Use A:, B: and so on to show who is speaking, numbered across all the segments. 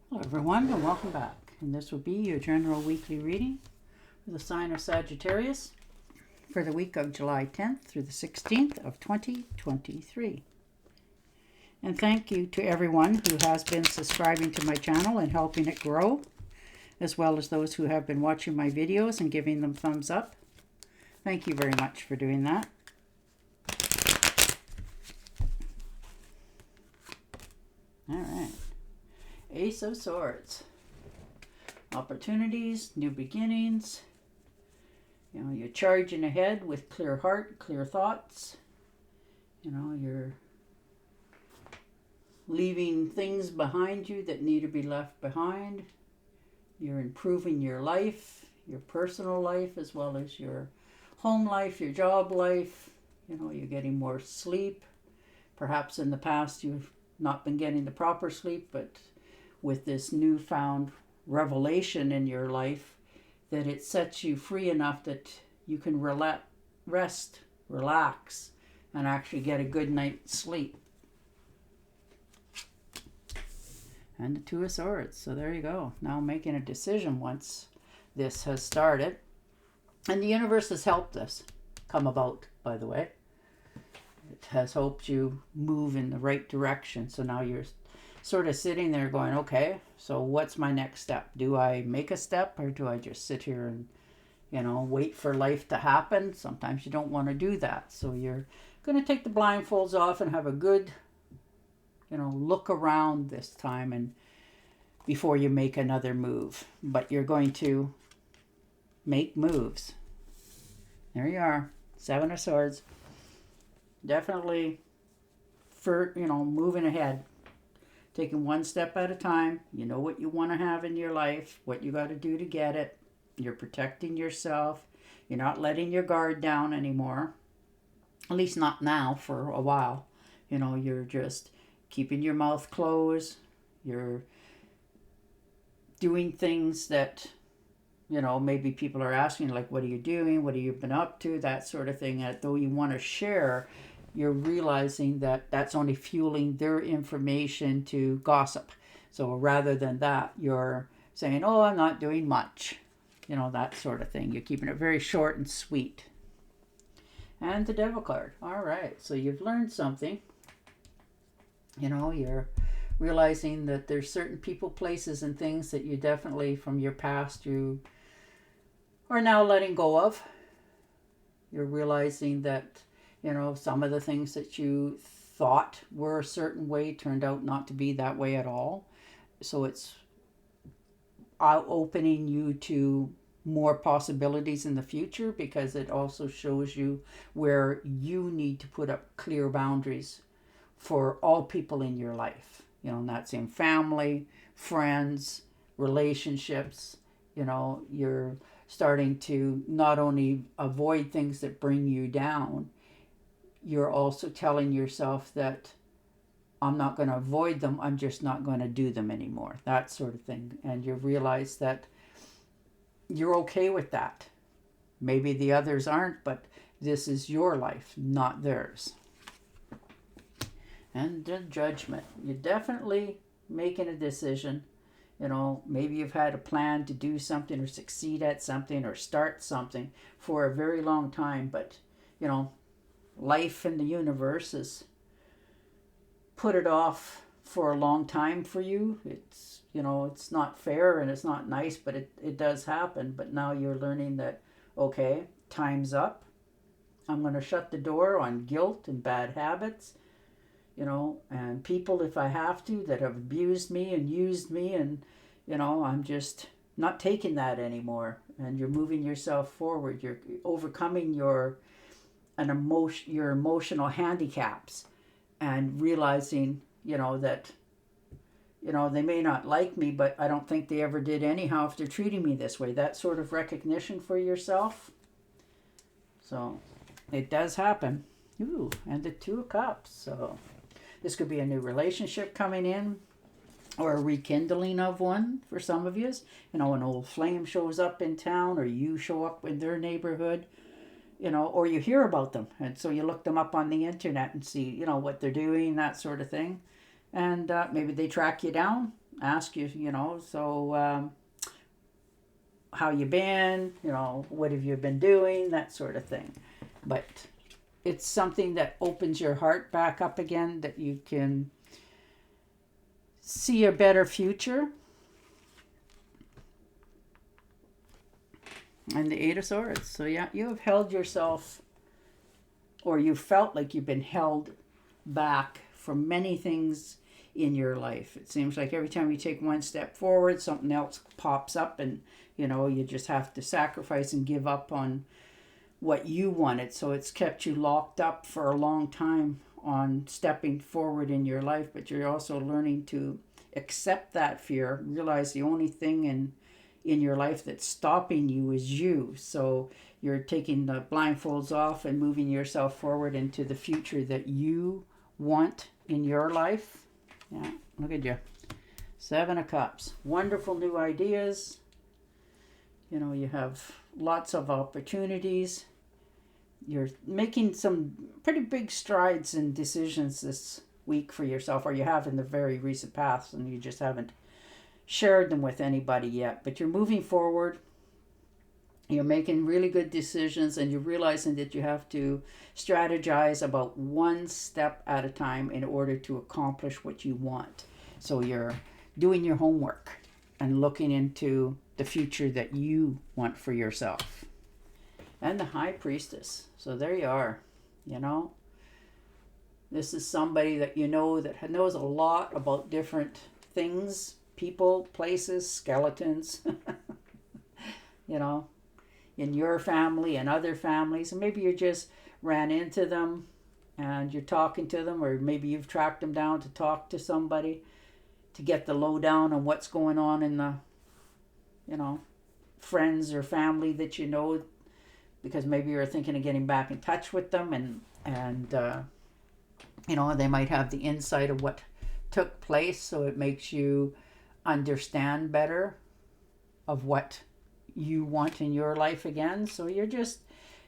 A: Hello everyone and welcome back. And this will be your general weekly reading for the sign of Sagittarius for the week of July 10th through the 16th of 2023. And thank you to everyone who has been subscribing to my channel and helping it grow, as well as those who have been watching my videos and giving them thumbs up. Thank you very much for doing that. All right. Ace of Swords. Opportunities, new beginnings. You're charging ahead with clear heart, clear thoughts. You're leaving things behind you that need to be left behind. You're improving your life, your personal life, as well as your home life, your job life. You're getting more sleep. Perhaps in the past you've not been getting the proper sleep, but with this newfound revelation in your life, that it sets you free enough that you can rest, relax, and actually get a good night's sleep. And the Two of Swords. So there you go. Now making a decision once this has started. And the universe has helped us come about, by the way. It has helped you move in the right direction. So now you're sort of sitting there going, okay, so what's my next step? Do I make a step, or do I just sit here and, wait for life to happen? Sometimes you don't want to do that. So you're going to take the blindfolds off and have a good, look around this time and before you make another move. But you're going to make moves. There you are. Seven of Swords. Definitely for, moving ahead. Taking one step at a time. You know what you want to have in your life, what you got to do to get it. You're protecting yourself. You're not letting your guard down anymore. At least not now, for a while. You're just keeping your mouth closed. You're doing things that, maybe people are asking, like, what are you doing? What have you been up to? That sort of thing. Though you want to share, you're realizing that that's only fueling their information to gossip. So rather than that, you're saying, oh, I'm not doing much. That sort of thing. You're keeping it very short and sweet. And the Devil card. All right. So you've learned something. You're realizing that there's certain people, places, and things that you definitely, from your past, you are now letting go of. You're realizing that some of the things that you thought were a certain way turned out not to be that way at all. So it's opening you to more possibilities in the future, because it also shows you where you need to put up clear boundaries for all people in your life. And that's in family, friends, relationships. You're starting to not only avoid things that bring you down, you're also telling yourself that I'm not going to avoid them, I'm just not going to do them anymore. That sort of thing. And you realize that you're okay with that. Maybe the others aren't, but this is your life, not theirs. And the Judgment. You're definitely making a decision. Maybe you've had a plan to do something or succeed at something or start something for a very long time, but, life and the universe has put it off for a long time for you. It's, it's not fair and it's not nice, but it does happen. But now you're learning that, okay, time's up. I'm going to shut the door on guilt and bad habits, and people, if I have to, that have abused me and used me, and, I'm just not taking that anymore. And you're moving yourself forward. You're overcoming your emotional handicaps, and realizing, that, they may not like me, but I don't think they ever did anyhow if they're treating me this way. That sort of recognition for yourself. So it does happen. Ooh, and the Two of Cups. So this could be a new relationship coming in, or a rekindling of one for some of you. An old flame shows up in town, or you show up in their neighborhood. Or you hear about them. And so you look them up on the internet and see, what they're doing, that sort of thing. And maybe they track you down ask you, so how you been, what have you been doing, that sort of thing. But it's something that opens your heart back up again, that you can see a better future. And the Eight of Swords. So yeah, you have held yourself, or you felt like you've been held back from many things in your life. It seems like every time you take one step forward, something else pops up, and you just have to sacrifice and give up on what you wanted. So it's kept you locked up for a long time on stepping forward in your life. But you're also learning to accept that fear, realize the only thing in your life that's stopping you is you. So you're taking the blindfolds off and moving yourself forward into the future that you want in your life. Yeah, look at you. Seven of Cups. Wonderful new ideas. You have lots of opportunities. You're making some pretty big strides and decisions this week for yourself, or you have in the very recent past, and you just haven't shared them with anybody yet. But you're moving forward. You're making really good decisions, and you're realizing that you have to strategize about one step at a time in order to accomplish what you want. So you're doing your homework and looking into the future that you want for yourself. And the High Priestess. So there you are. This is somebody that that knows a lot about different things, people, places, skeletons, in your family and other families. And maybe you just ran into them and you're talking to them, or maybe you've tracked them down to talk to somebody to get the lowdown on what's going on in the, friends or family that because maybe you're thinking of getting back in touch with them, and they might have the insight of what took place, so it makes you understand better of what you want in your life again. So you're just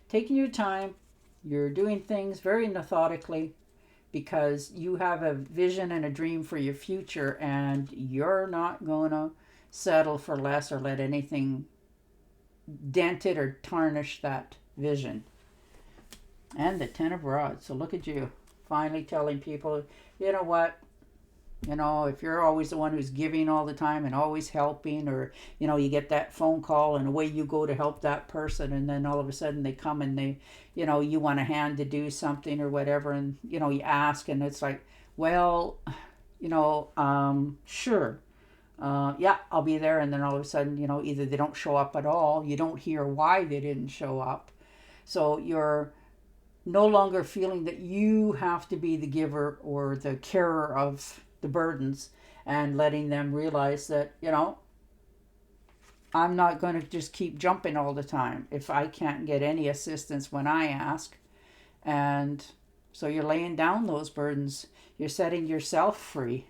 A: taking your time. You're doing things very methodically because you have a vision and a dream for your future, and you're not going to settle for less or let anything dent it or tarnish that vision. And the Ten of Rods. So look at you finally telling people, you know what, if you're always the one who's giving all the time and always helping, or you get that phone call and away you go to help that person, and then all of a sudden they come and they you want a hand to do something or whatever, and you ask, and it's like, well, sure, yeah, I'll be there. And then all of a sudden, either they don't show up at all, you don't hear why they didn't show up. So you're no longer feeling that you have to be the giver or the carer of the burdens, and letting them realize that, I'm not going to just keep jumping all the time if I can't get any assistance when I ask. And so you're laying down those burdens. You're setting yourself free.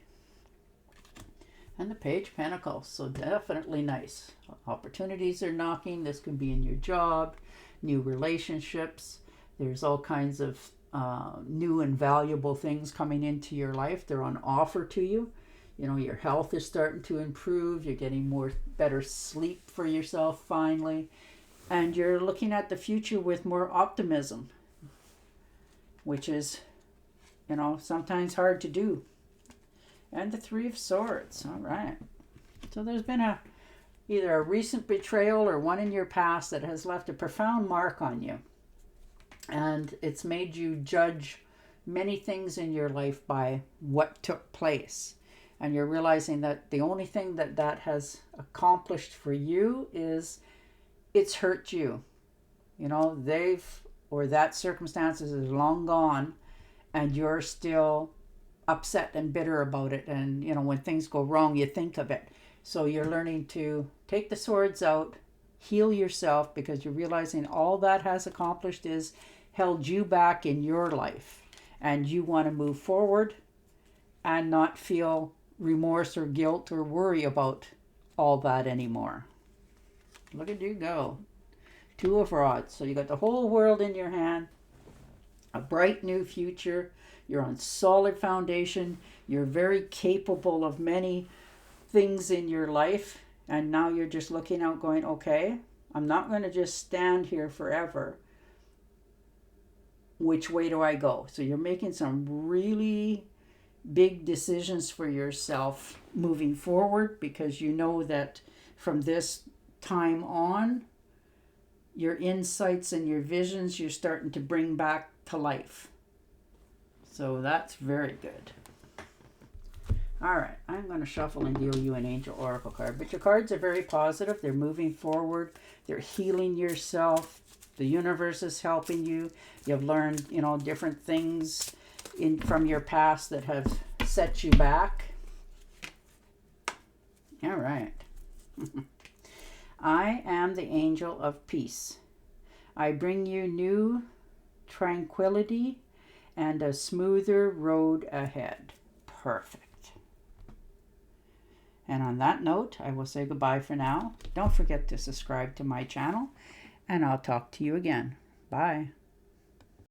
A: And the Page of Pentacles. So definitely nice. Opportunities are knocking. This can be in your job, new relationships. There's all kinds of new and valuable things coming into your life. They're on offer to you. Your health is starting to improve. You're getting better sleep for yourself finally. And you're looking at the future with more optimism, which is, sometimes hard to do. And the Three of Swords. All right. So there's been either a recent betrayal or one in your past that has left a profound mark on you. And it's made you judge many things in your life by what took place. And you're realizing that the only thing that has accomplished for you is it's hurt you. That circumstances is long gone, and you're still upset and bitter about it. And, when things go wrong, you think of it. So you're learning to take the swords out, heal yourself, because you're realizing all that has accomplished is held you back in your life, and you want to move forward and not feel remorse or guilt or worry about all that anymore. Look at you go. Two of Rods. So you got the whole world in your hand, a bright new future. You're on solid foundation. You're very capable of many things in your life, and now you're just looking out going, okay, I'm not going to just stand here forever. Which way do I go? So you're making some really big decisions for yourself moving forward, because you know that from this time on, your insights and your visions you're starting to bring back to life. So that's very good. All right, I'm going to shuffle and deal you an Angel Oracle card. But your cards are very positive. They're moving forward. They're healing yourself. The universe is helping you. You've learned, different things from your past that have set you back. All right. I am the angel of peace. I bring you new tranquility and a smoother road ahead. Perfect. And on that note, I will say goodbye for now. Don't forget to subscribe to my channel, and I'll talk to you again. Bye.